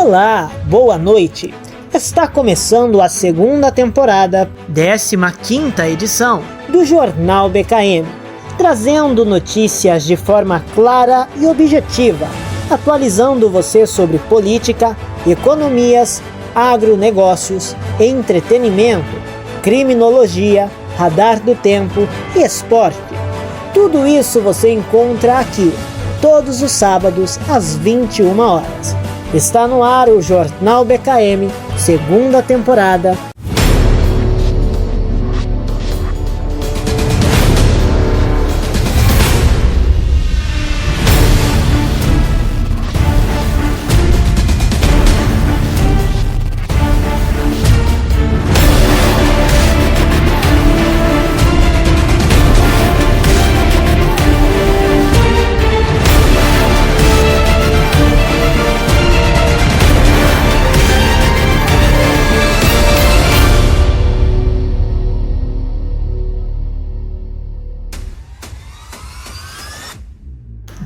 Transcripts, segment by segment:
Olá, boa noite! Está começando a segunda temporada, 15ª edição, do Jornal BKM, trazendo notícias de forma clara e objetiva, atualizando você sobre política, economias, agronegócios, entretenimento, criminologia, radar do tempo e esporte. Tudo isso você encontra aqui, todos os sábados às 21 horas. Está no ar o Jornal BKM, segunda temporada.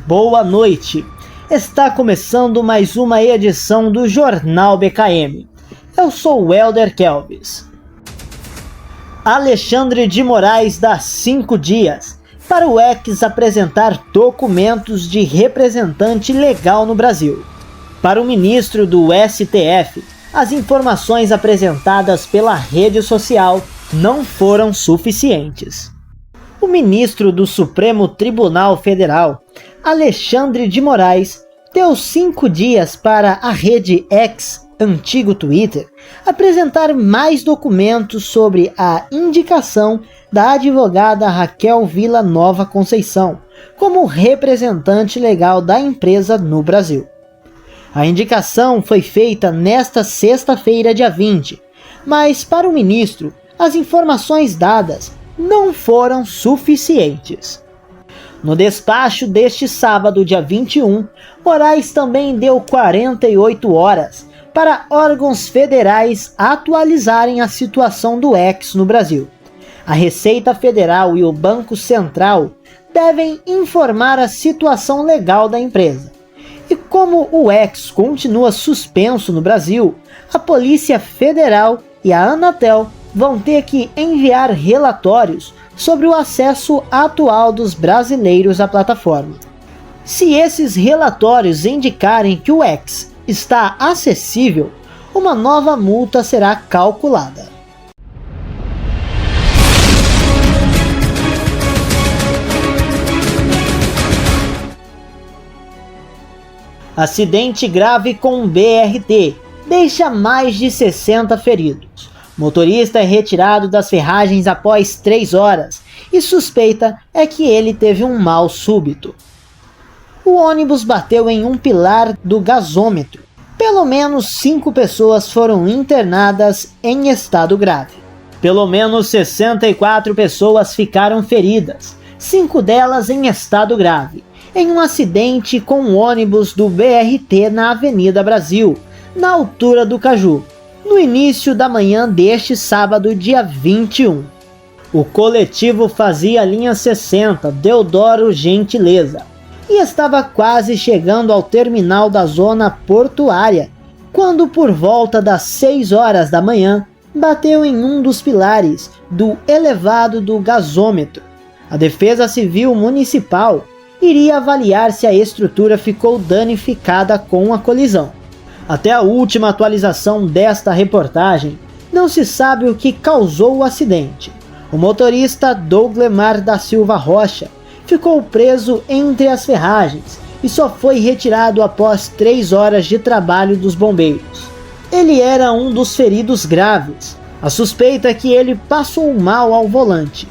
Boa noite! Está começando mais uma edição do Jornal BKM. Eu sou o Helder Kelvis. Alexandre de Moraes dá 5 dias para o ex apresentar documentos de representante legal no Brasil. Para o ministro do STF, as informações apresentadas pela rede social não foram suficientes. O ministro do Supremo Tribunal Federal, Alexandre de Moraes, deu 5 dias para a rede X, antigo Twitter, apresentar mais documentos sobre a indicação da advogada Raquel Villanova Conceição como representante legal da empresa no Brasil. A indicação foi feita nesta sexta-feira, dia 20, mas para o ministro, as informações dadas não foram suficientes. No despacho deste sábado, dia 21, Moraes também deu 48 horas para órgãos federais atualizarem a situação do ex no Brasil. A Receita Federal e o Banco Central devem informar a situação legal da empresa. E como o ex continua suspenso no Brasil, a Polícia Federal e a Anatel vão ter que enviar relatórios sobre o acesso atual dos brasileiros à plataforma. Se esses relatórios indicarem que o ex está acessível, uma nova multa será calculada. Acidente grave com BRT deixa mais de 60 feridos. Motorista é retirado das ferragens após 3 horas e suspeita é que ele teve um mal súbito. O ônibus bateu em um pilar do gasômetro. Pelo menos 5 pessoas foram internadas em estado grave. Pelo menos 64 pessoas ficaram feridas, 5 delas em estado grave, em um acidente com um ônibus do BRT na Avenida Brasil, na altura do Caju, no início da manhã deste sábado, dia 21. O coletivo fazia a linha 60, Deodoro Gentileza, e estava quase chegando ao terminal da zona portuária, quando por volta das 6 horas da manhã, bateu em um dos pilares do elevado do gasômetro. A Defesa Civil Municipal iria avaliar se a estrutura ficou danificada com a colisão. Até a última atualização desta reportagem, não se sabe o que causou o acidente. O motorista Douglemar da Silva Rocha ficou preso entre as ferragens e só foi retirado após 3 horas de trabalho dos bombeiros. Ele era um dos feridos graves. A suspeita é que ele passou mal ao volante.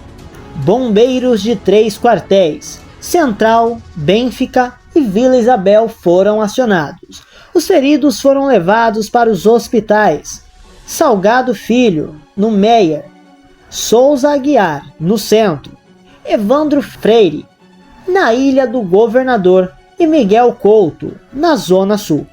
Bombeiros de 3 quartéis, Central, Bênfica e Vila Isabel foram acionados. Os feridos foram levados para os hospitais Salgado Filho, no Meier, Souza Aguiar, no Centro, Evandro Freire, na Ilha do Governador e Miguel Couto, na Zona Sul.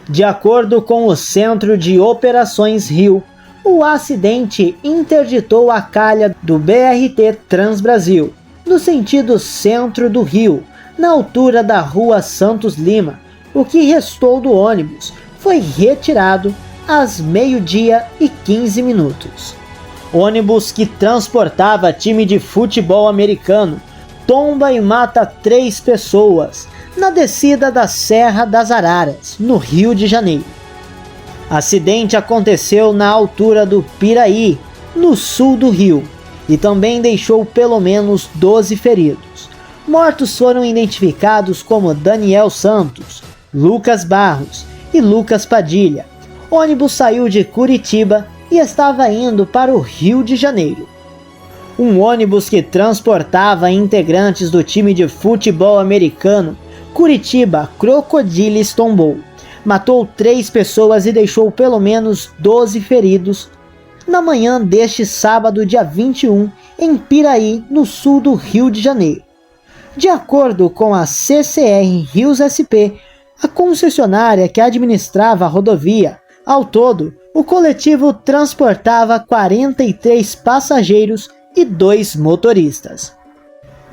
De acordo com o Centro de Operações Rio, o acidente interditou a calha do BRT Transbrasil, no sentido centro do Rio, na altura da Rua Santos Lima. O que restou do ônibus foi retirado às 12h15. Ônibus que transportava time de futebol americano tomba e mata 3 pessoas na descida da Serra das Araras, no Rio de Janeiro. Acidente aconteceu na altura do Piraí, no sul do Rio, e também deixou pelo menos 12 feridos. Mortos foram identificados como Daniel Santos, Lucas Barros e Lucas Padilha. O ônibus saiu de Curitiba e estava indo para o Rio de Janeiro. Um ônibus que transportava integrantes do time de futebol americano Curitiba Crocodiles tombou. Matou 3 pessoas e deixou pelo menos 12 feridos na manhã deste sábado, dia 21, em Piraí, no sul do Rio de Janeiro. De acordo com a CCR Rios SP, a concessionária que administrava a rodovia, ao todo, o coletivo transportava 43 passageiros e 2 motoristas.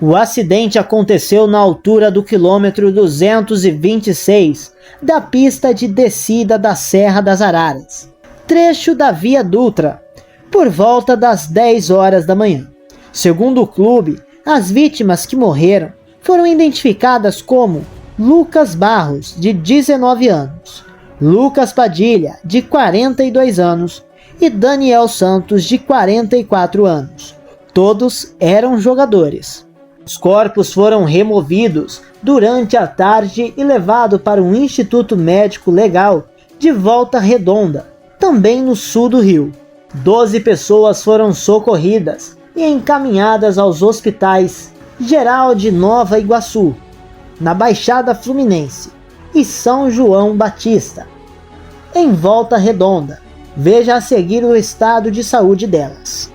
O acidente aconteceu na altura do quilômetro 226 da pista de descida da Serra das Araras, trecho da Via Dutra, por volta das 10 horas da manhã. Segundo o clube, as vítimas que morreram foram identificadas como Lucas Barros, de 19 anos, Lucas Padilha, de 42 anos, e Daniel Santos, de 44 anos. Todos eram jogadores. Os corpos foram removidos durante a tarde e levados para o Instituto Médico Legal de Volta Redonda, também no sul do Rio. 12 pessoas foram socorridas e encaminhadas aos hospitais Geral de Nova Iguaçu, na Baixada Fluminense, e São João Batista, em Volta Redonda. Veja a seguir o estado de saúde delas.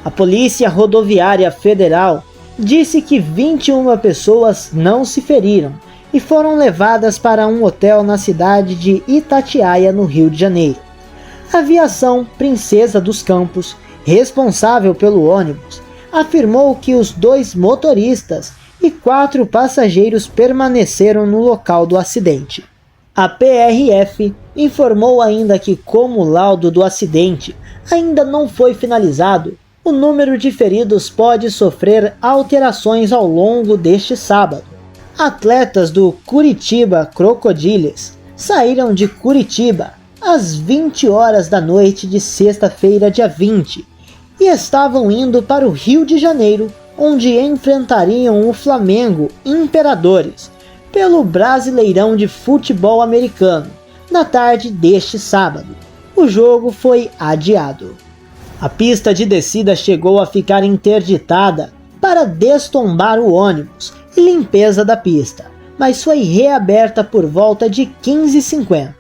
A Polícia Rodoviária Federal disse que 21 pessoas não se feriram e foram levadas para um hotel na cidade de Itatiaia, no Rio de Janeiro. A aviação Princesa dos Campos, responsável pelo ônibus, afirmou que os 2 motoristas e 4 passageiros permaneceram no local do acidente. A PRF informou ainda que, como o laudo do acidente ainda não foi finalizado, o número de feridos pode sofrer alterações ao longo deste sábado. Atletas do Curitiba Crocodiles saíram de Curitiba às 20 horas da noite de sexta-feira, dia 20, e estavam indo para o Rio de Janeiro, onde enfrentariam o Flamengo Imperadores pelo Brasileirão de Futebol Americano na tarde deste sábado. O jogo foi adiado. A pista de descida chegou a ficar interditada para destombar o ônibus e limpeza da pista, mas foi reaberta por volta de 15h50.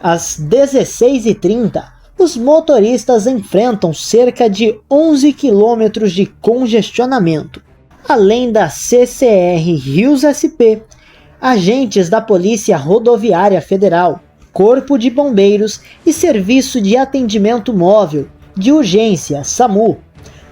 Às 16h30, os motoristas enfrentam cerca de 11 quilômetros de congestionamento. Além da CCR Rios SP, agentes da Polícia Rodoviária Federal, Corpo de Bombeiros e Serviço de Atendimento Móvel de Urgência, SAMU,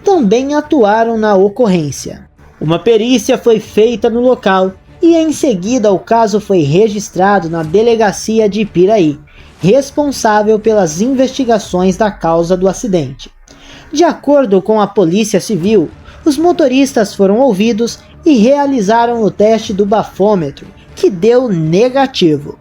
também atuaram na ocorrência. Uma perícia foi feita no local e em seguida o caso foi registrado na delegacia de Piraí, responsável pelas investigações da causa do acidente. De acordo com a Polícia Civil, os motoristas foram ouvidos e realizaram o teste do bafômetro, que deu negativo.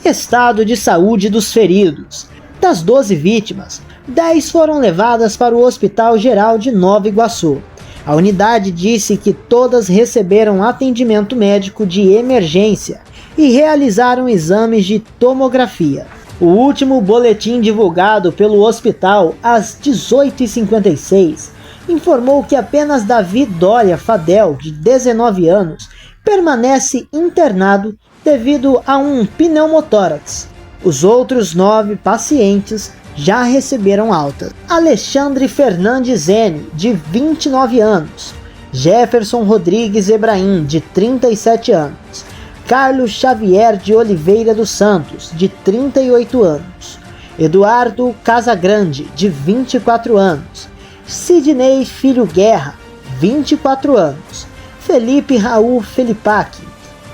Estado de saúde dos feridos. Das 12 vítimas, 10 foram levadas para o Hospital Geral de Nova Iguaçu. A unidade disse que todas receberam atendimento médico de emergência e realizaram exames de tomografia. O último boletim divulgado pelo hospital às 18h56 informou que apenas Davi Dória Fadel, de 19 anos, permanece internado devido a um pneumotórax. Os outros 9 pacientes já receberam alta. Alexandre Fernandes N, de 29 anos, Jefferson Rodrigues Ebrahim, de 37 anos, Carlos Xavier de Oliveira dos Santos, de 38 anos, Eduardo Casagrande, de 24 anos, Sidney Filho Guerra, 24 anos, Felipe Raul Felipac,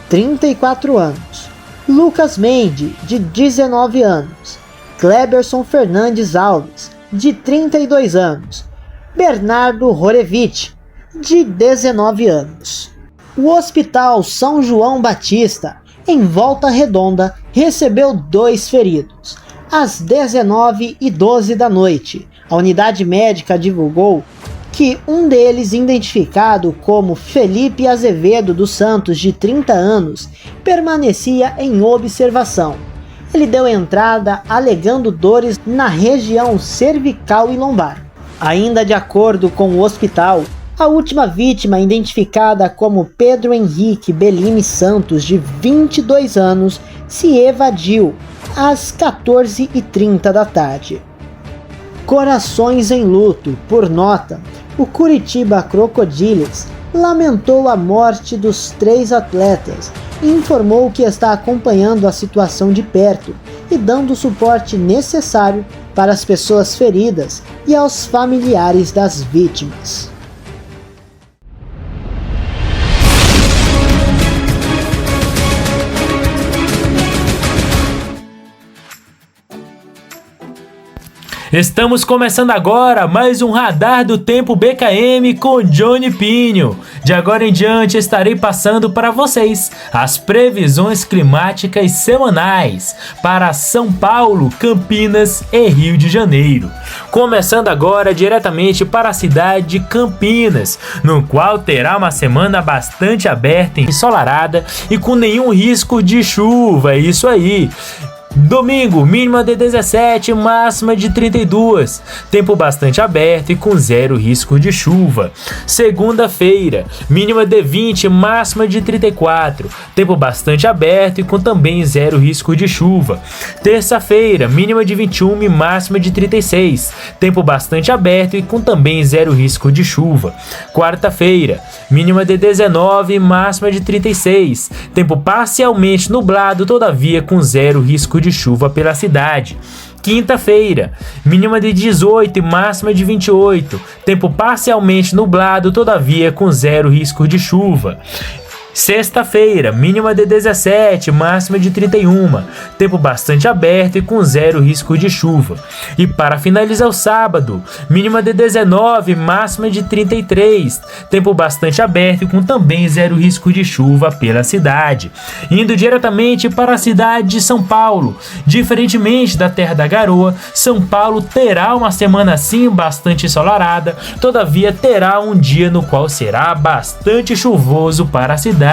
34 anos, Lucas Mendes, de 19 anos, Kleberson Fernandes Alves, de 32 anos, Bernardo Horevich, de 19 anos. O Hospital São João Batista, em Volta Redonda, recebeu 2 feridos. Às 19h12 da noite, a unidade médica divulgou que um deles, identificado como Felipe Azevedo dos Santos, de 30 anos, permanecia em observação. Ele deu entrada alegando dores na região cervical e lombar. Ainda de acordo com o hospital, a última vítima, identificada como Pedro Henrique Bellini Santos, de 22 anos, se evadiu às 14h30 da tarde. Corações em luto. Por nota, o Curitiba Crocodiles lamentou a morte dos 3 atletas e informou que está acompanhando a situação de perto e dando o suporte necessário para as pessoas feridas e aos familiares das vítimas. Estamos começando agora mais um Radar do Tempo BKM com Johnny Pinho. De agora em diante estarei passando para vocês as previsões climáticas semanais para São Paulo, Campinas e Rio de Janeiro. Começando agora diretamente para a cidade de Campinas, no qual terá uma semana bastante aberta e ensolarada e com nenhum risco de chuva, é isso aí. Domingo, mínima de 17, máxima de 32, tempo bastante aberto e com 0 risco de chuva. Segunda-feira, mínima de 20, máxima de 34, tempo bastante aberto e com também 0 risco de chuva. Terça-feira, mínima de 21 e máxima de 36, tempo bastante aberto e com também 0 risco de chuva. Quarta-feira, mínima de 19, máxima de 36, tempo parcialmente nublado, todavia com 0 risco de chuva pela cidade. Quinta-feira, mínima de 18 e máxima de 28, tempo parcialmente nublado, todavia com 0 risco de chuva. Sexta-feira, mínima de 17, máxima de 31, tempo bastante aberto e com 0 risco de chuva. E para finalizar o sábado, mínima de 19, máxima de 33, tempo bastante aberto e com também 0 risco de chuva pela cidade. Indo diretamente para a cidade de São Paulo, diferentemente da Terra da Garoa, São Paulo terá uma semana assim bastante ensolarada, todavia terá um dia no qual será bastante chuvoso para a cidade.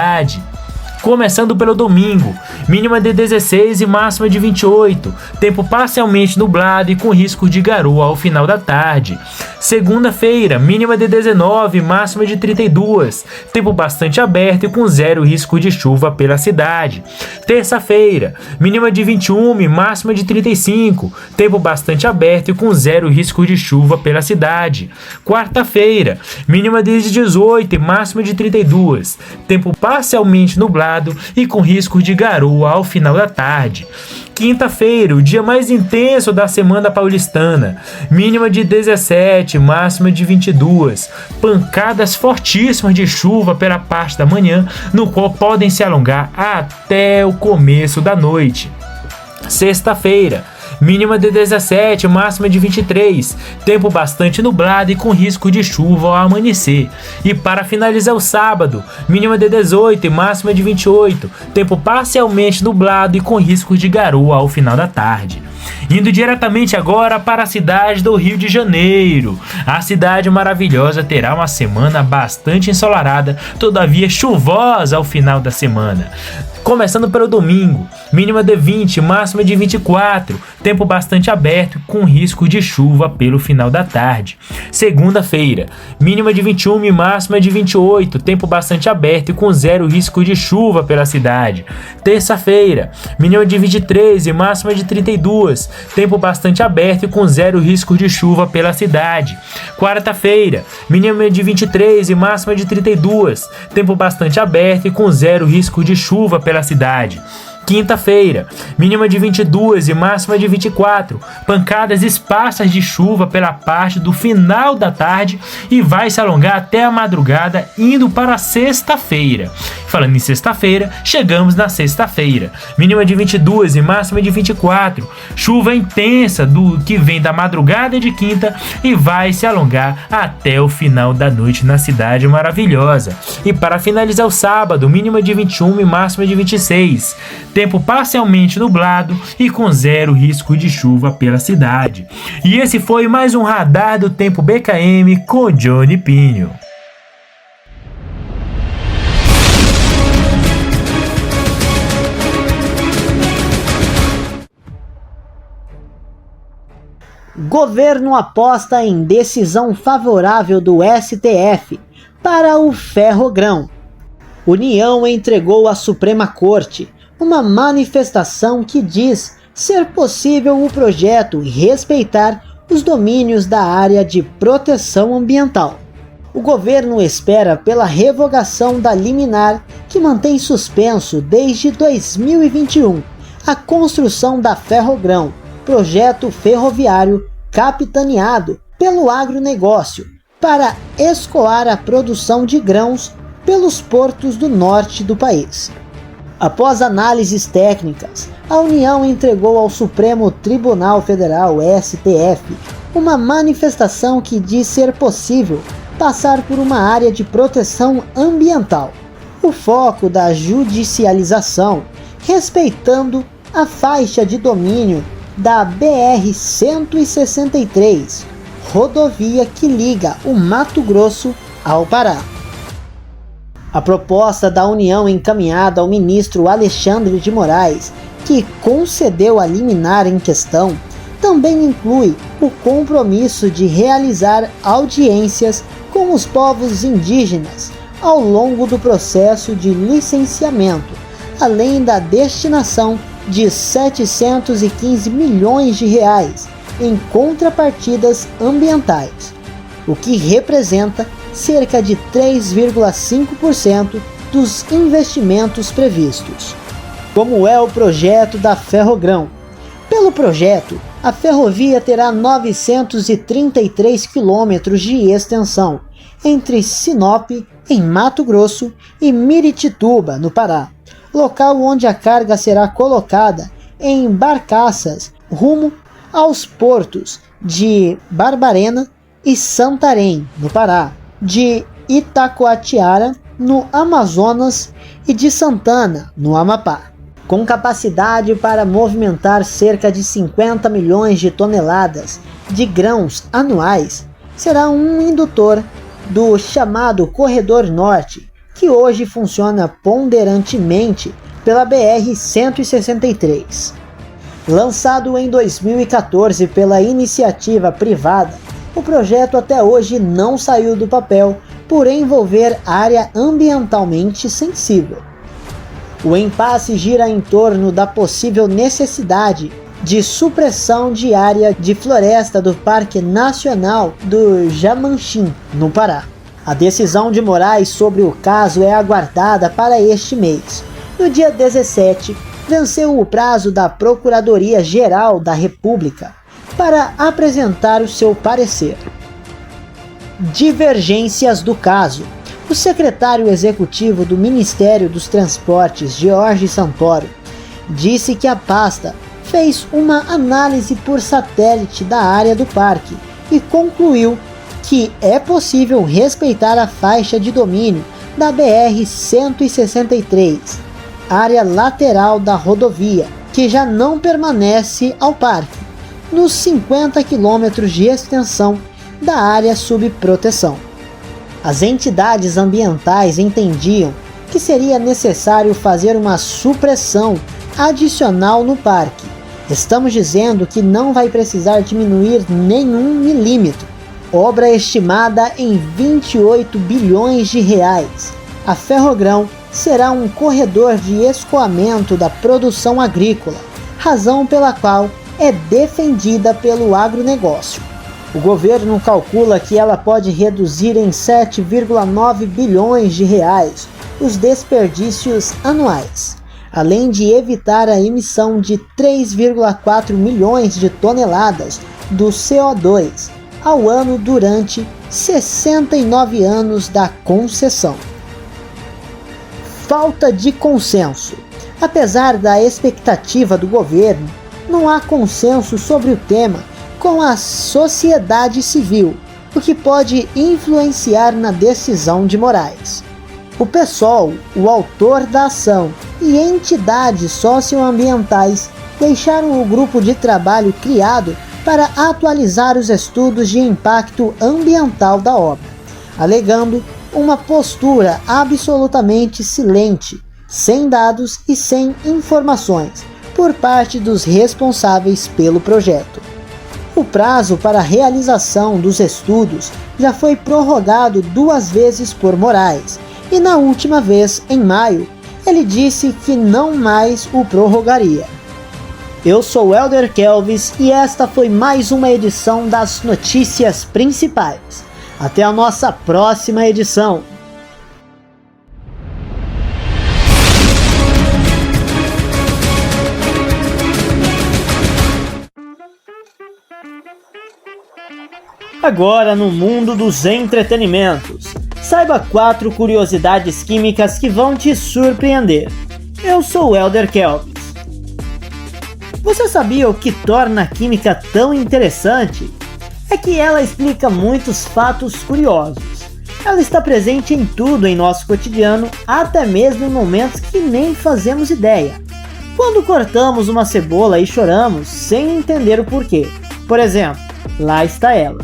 Começando pelo domingo, mínima de 16 e máxima de 28, tempo parcialmente nublado e com risco de garoa ao final da tarde. Segunda-feira, mínima de 19 e máxima de 32, tempo bastante aberto e com 0 risco de chuva pela cidade. Terça-feira, mínima de 21 e máxima de 35, tempo bastante aberto e com 0 risco de chuva pela cidade. Quarta-feira, mínima de 18 e máxima de 32, tempo parcialmente nublado e com risco de garoa ao final da tarde. Quinta-feira, o dia mais intenso da semana paulistana, mínima de 17, máxima de 22, pancadas fortíssimas de chuva pela parte da manhã, no qual podem se alongar até o começo da noite. Sexta-feira, mínima de 17, máxima de 23, tempo bastante nublado e com risco de chuva ao amanhecer. E para finalizar o sábado, mínima de 18 e máxima de 28, tempo parcialmente nublado e com risco de garoa ao final da tarde. Indo diretamente agora para a cidade do Rio de Janeiro. A cidade maravilhosa terá uma semana bastante ensolarada, todavia chuvosa ao final da semana. Começando pelo domingo, mínima de 20, máxima de 24, tempo bastante aberto com risco de chuva pelo final da tarde. Segunda-feira, mínima de 21 e máxima de 28, tempo bastante aberto e com 0 risco de chuva pela cidade. Terça-feira, mínima de 23 e máxima de 32, tempo bastante aberto e com 0 risco de chuva pela cidade. Quarta-feira, mínima de 23 e máxima de 32, tempo bastante aberto e com 0 risco de chuva pela cidade. Quinta-feira, mínima de 22 e máxima de 24. Pancadas esparsas de chuva pela parte do final da tarde e vai se alongar até a madrugada, indo para sexta-feira. Falando em sexta-feira, chegamos na sexta-feira. Mínima de 22 e máxima de 24. Chuva intensa do que vem da madrugada de quinta e vai se alongar até o final da noite na cidade maravilhosa. E para finalizar o sábado, mínima de 21 e máxima de 26. Tempo parcialmente nublado e com zero risco de chuva pela cidade. E esse foi mais um Radar do Tempo BKM com Johnny Pinho. Governo aposta em decisão favorável do STF para o Ferrogrão. União entregou à Suprema Corte uma manifestação que diz ser possível o projeto respeitar os domínios da área de proteção ambiental. O governo espera pela revogação da liminar que mantém suspenso desde 2021 a construção da Ferrogrão, projeto ferroviário capitaneado pelo agronegócio para escoar a produção de grãos pelos portos do norte do país. Após análises técnicas, a União entregou ao Supremo Tribunal Federal, STF, uma manifestação que diz ser possível passar por uma área de proteção ambiental. O foco da judicialização, respeitando a faixa de domínio da BR-163, rodovia que liga o Mato Grosso ao Pará. A proposta da União encaminhada ao ministro Alexandre de Moraes, que concedeu a liminar em questão, também inclui o compromisso de realizar audiências com os povos indígenas ao longo do processo de licenciamento, além da destinação de 715 milhões de reais em contrapartidas ambientais, o que representa cerca de 3,5% dos investimentos previstos. Como é o projeto da Ferrogrão? Pelo projeto, a ferrovia terá 933 quilômetros de extensão entre Sinop, em Mato Grosso, e Miritituba, no Pará, local onde a carga será colocada em barcaças rumo aos portos de Barbarena e Santarém, no Pará, de Itacoatiara, no Amazonas, e de Santana, no Amapá. Com capacidade para movimentar cerca de 50 milhões de toneladas de grãos anuais, será um indutor do chamado Corredor Norte, que hoje funciona ponderantemente pela BR-163. Lançado em 2014 pela iniciativa privada, o projeto até hoje não saiu do papel por envolver área ambientalmente sensível. O impasse gira em torno da possível necessidade de supressão de área de floresta do Parque Nacional do Jamanchim, no Pará. A decisão de Moraes sobre o caso é aguardada para este mês. No dia 17, venceu o prazo da Procuradoria-Geral da República para apresentar o seu parecer. Divergências do caso. O secretário executivo do Ministério dos Transportes, Jorge Santoro, disse que a pasta fez uma análise por satélite da área do parque e concluiu que é possível respeitar a faixa de domínio da BR-163, área lateral da rodovia, que já não permanece ao parque, nos 50 quilômetros de extensão da área sob proteção. As entidades ambientais entendiam que seria necessário fazer uma supressão adicional no parque. Estamos dizendo que não vai precisar diminuir nenhum milímetro. Obra estimada em 28 bilhões de reais. A Ferrogrão será um corredor de escoamento da produção agrícola, razão pela qual é defendida pelo agronegócio. O governo calcula que ela pode reduzir em 7,9 bilhões de reais os desperdícios anuais. além de evitar a emissão de 3,4 milhões de toneladas do CO2 ao ano durante 69 anos da concessão. Falta de consenso. Apesar da expectativa do governo, não há consenso sobre o tema com a sociedade civil, o que pode influenciar na decisão de Moraes. O PSOL, o autor da ação e entidades socioambientais deixaram o grupo de trabalho criado para atualizar os estudos de impacto ambiental da obra, alegando uma postura absolutamente silente, sem dados e sem informações, por parte dos responsáveis pelo projeto. O prazo para a realização dos estudos já foi prorrogado 2 vezes por Moraes, e na última vez, em maio, ele disse que não mais o prorrogaria. Eu sou Elder Kelvis e esta foi mais uma edição das notícias principais. Até a nossa próxima edição. Agora no mundo dos entretenimentos. Saiba 4 curiosidades químicas que vão te surpreender. Eu sou o Elder Kelvis. Você sabia o que torna a química tão interessante? É que ela explica muitos fatos curiosos. Ela está presente em tudo em nosso cotidiano, até mesmo em momentos que nem fazemos ideia. Quando cortamos uma cebola e choramos sem entender o porquê. Por exemplo, lá está ela.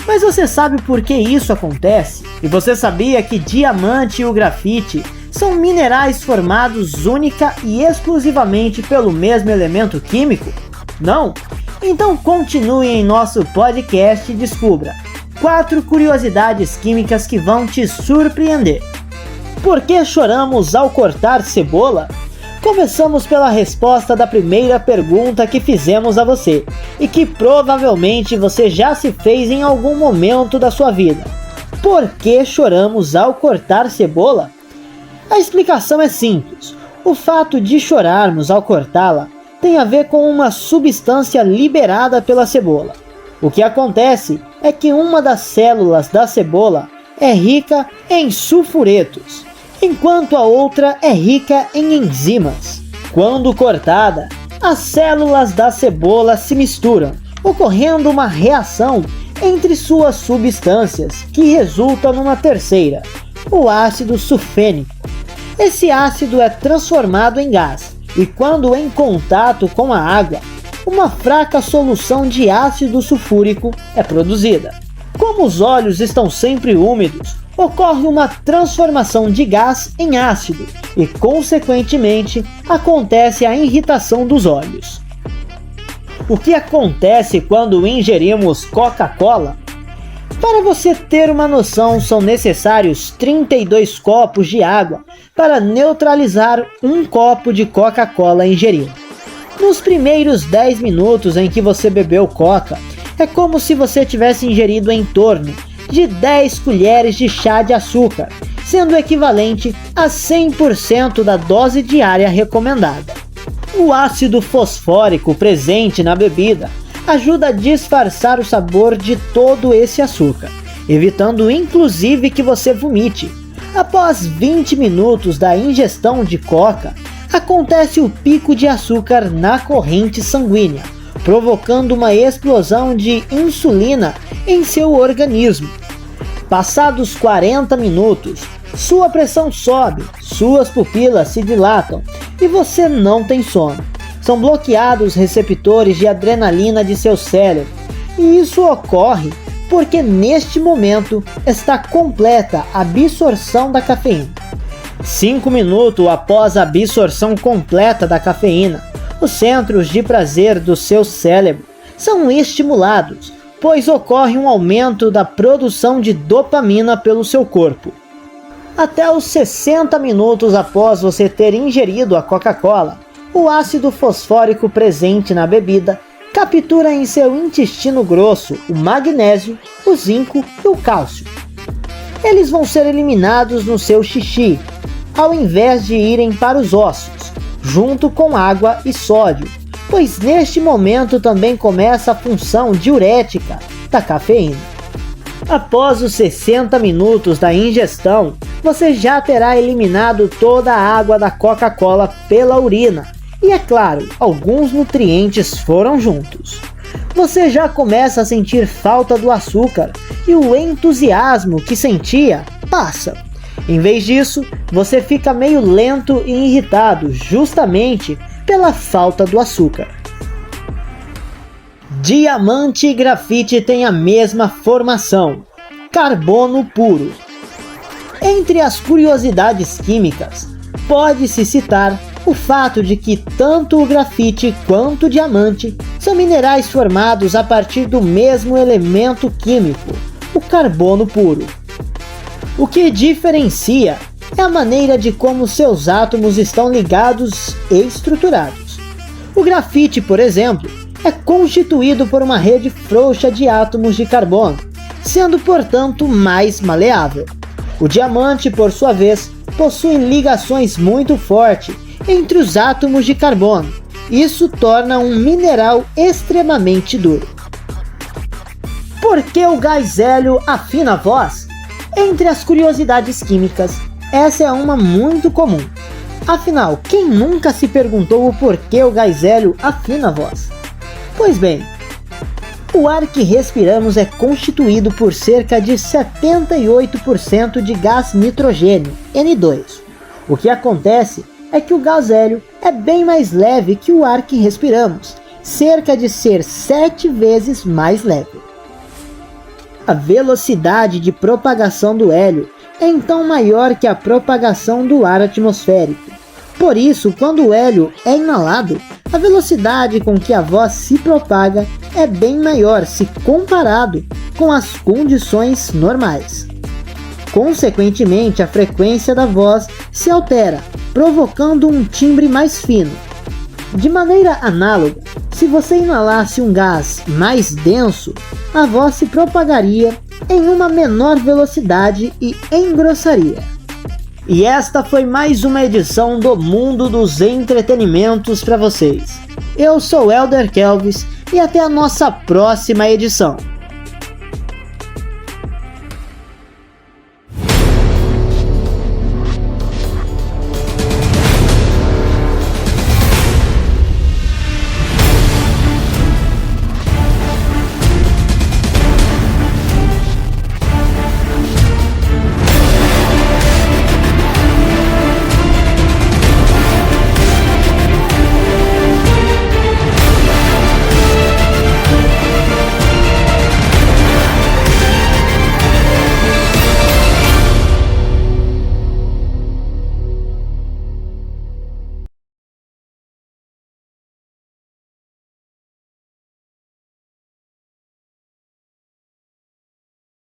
Mas você sabe por que isso acontece? E você sabia que diamante e o grafite são minerais formados única e exclusivamente pelo mesmo elemento químico? Não? Então continue em nosso podcast e descubra 4 curiosidades químicas que vão te surpreender. Por que choramos ao cortar cebola? Começamos pela resposta da primeira pergunta que fizemos a você, e que provavelmente você já se fez em algum momento da sua vida. Por que choramos ao cortar cebola? A explicação é simples. O fato de chorarmos ao cortá-la tem a ver com uma substância liberada pela cebola. O que acontece é que uma das células da cebola é rica em sulfuretos, enquanto a outra é rica em enzimas. Quando cortada, as células da cebola se misturam, ocorrendo uma reação entre suas substâncias, que resulta numa terceira, o ácido sulfênico. Esse ácido é transformado em gás, e quando em contato com a água, uma fraca solução de ácido sulfúrico é produzida. Como os olhos estão sempre úmidos, ocorre uma transformação de gás em ácido e, consequentemente, acontece a irritação dos olhos. O que acontece quando ingerimos Coca-Cola? Para você ter uma noção, são necessários 32 copos de água para neutralizar 1 copo de Coca-Cola ingerido. Nos primeiros 10 minutos em que você bebeu Coca, é como se você tivesse ingerido em torno de 10 colheres de chá de açúcar, sendo equivalente a 100% da dose diária recomendada. O ácido fosfórico presente na bebida ajuda a disfarçar o sabor de todo esse açúcar, evitando inclusive que você vomite. Após 20 minutos da ingestão de Coca, acontece o pico de açúcar na corrente sanguínea, provocando uma explosão de insulina em seu organismo. Passados 40 minutos, sua pressão sobe, suas pupilas se dilatam e você não tem sono. São bloqueados os receptores de adrenalina de seu cérebro, e isso ocorre porque neste momento está completa a absorção da cafeína. 5 minutos após a absorção completa da cafeína, os centros de prazer do seu cérebro são estimulados, pois ocorre um aumento da produção de dopamina pelo seu corpo. Até os 60 minutos após você ter ingerido a Coca-Cola, o ácido fosfórico presente na bebida captura em seu intestino grosso o magnésio, o zinco e o cálcio. Eles vão ser eliminados no seu xixi, ao invés de irem para os ossos. junto com água e sódio, pois neste momento também começa a função diurética da cafeína. Após os 60 minutos da ingestão, você já terá eliminado toda a água da Coca-Cola pela urina e, é claro, alguns nutrientes foram juntos. Você já começa a sentir falta do açúcar e o entusiasmo que sentia passa. Em vez disso, você fica meio lento e irritado justamente pela falta do açúcar. Diamante e grafite têm a mesma formação, carbono puro. Entre as curiosidades químicas, pode-se citar o fato de que tanto o grafite quanto o diamante são minerais formados a partir do mesmo elemento químico, o carbono puro. O que diferencia é a maneira de como seus átomos estão ligados e estruturados. O grafite, por exemplo, é constituído por uma rede frouxa de átomos de carbono, sendo portanto mais maleável. O diamante, por sua vez, possui ligações muito fortes entre os átomos de carbono. Isso torna um mineral extremamente duro. Por que o gás hélio afina a voz? Entre as curiosidades químicas, essa é uma muito comum. Afinal, quem nunca se perguntou o porquê o gás hélio afina a voz? Pois bem, o ar que respiramos é constituído por cerca de 78% de gás nitrogênio, N2. O que acontece é que o gás hélio é bem mais leve que o ar que respiramos, cerca de ser 7 vezes mais leve. A velocidade de propagação do hélio é então maior que a propagação do ar atmosférico. Por isso, quando o hélio é inalado, a velocidade com que a voz se propaga é bem maior se comparado com as condições normais. Consequentemente, a frequência da voz se altera, provocando um timbre mais fino. De maneira análoga, se você inalasse um gás mais denso, a voz se propagaria em uma menor velocidade e engrossaria. E esta foi mais uma edição do Mundo dos Entretenimentos para vocês. Eu sou Elder Kelvis e até a nossa próxima edição.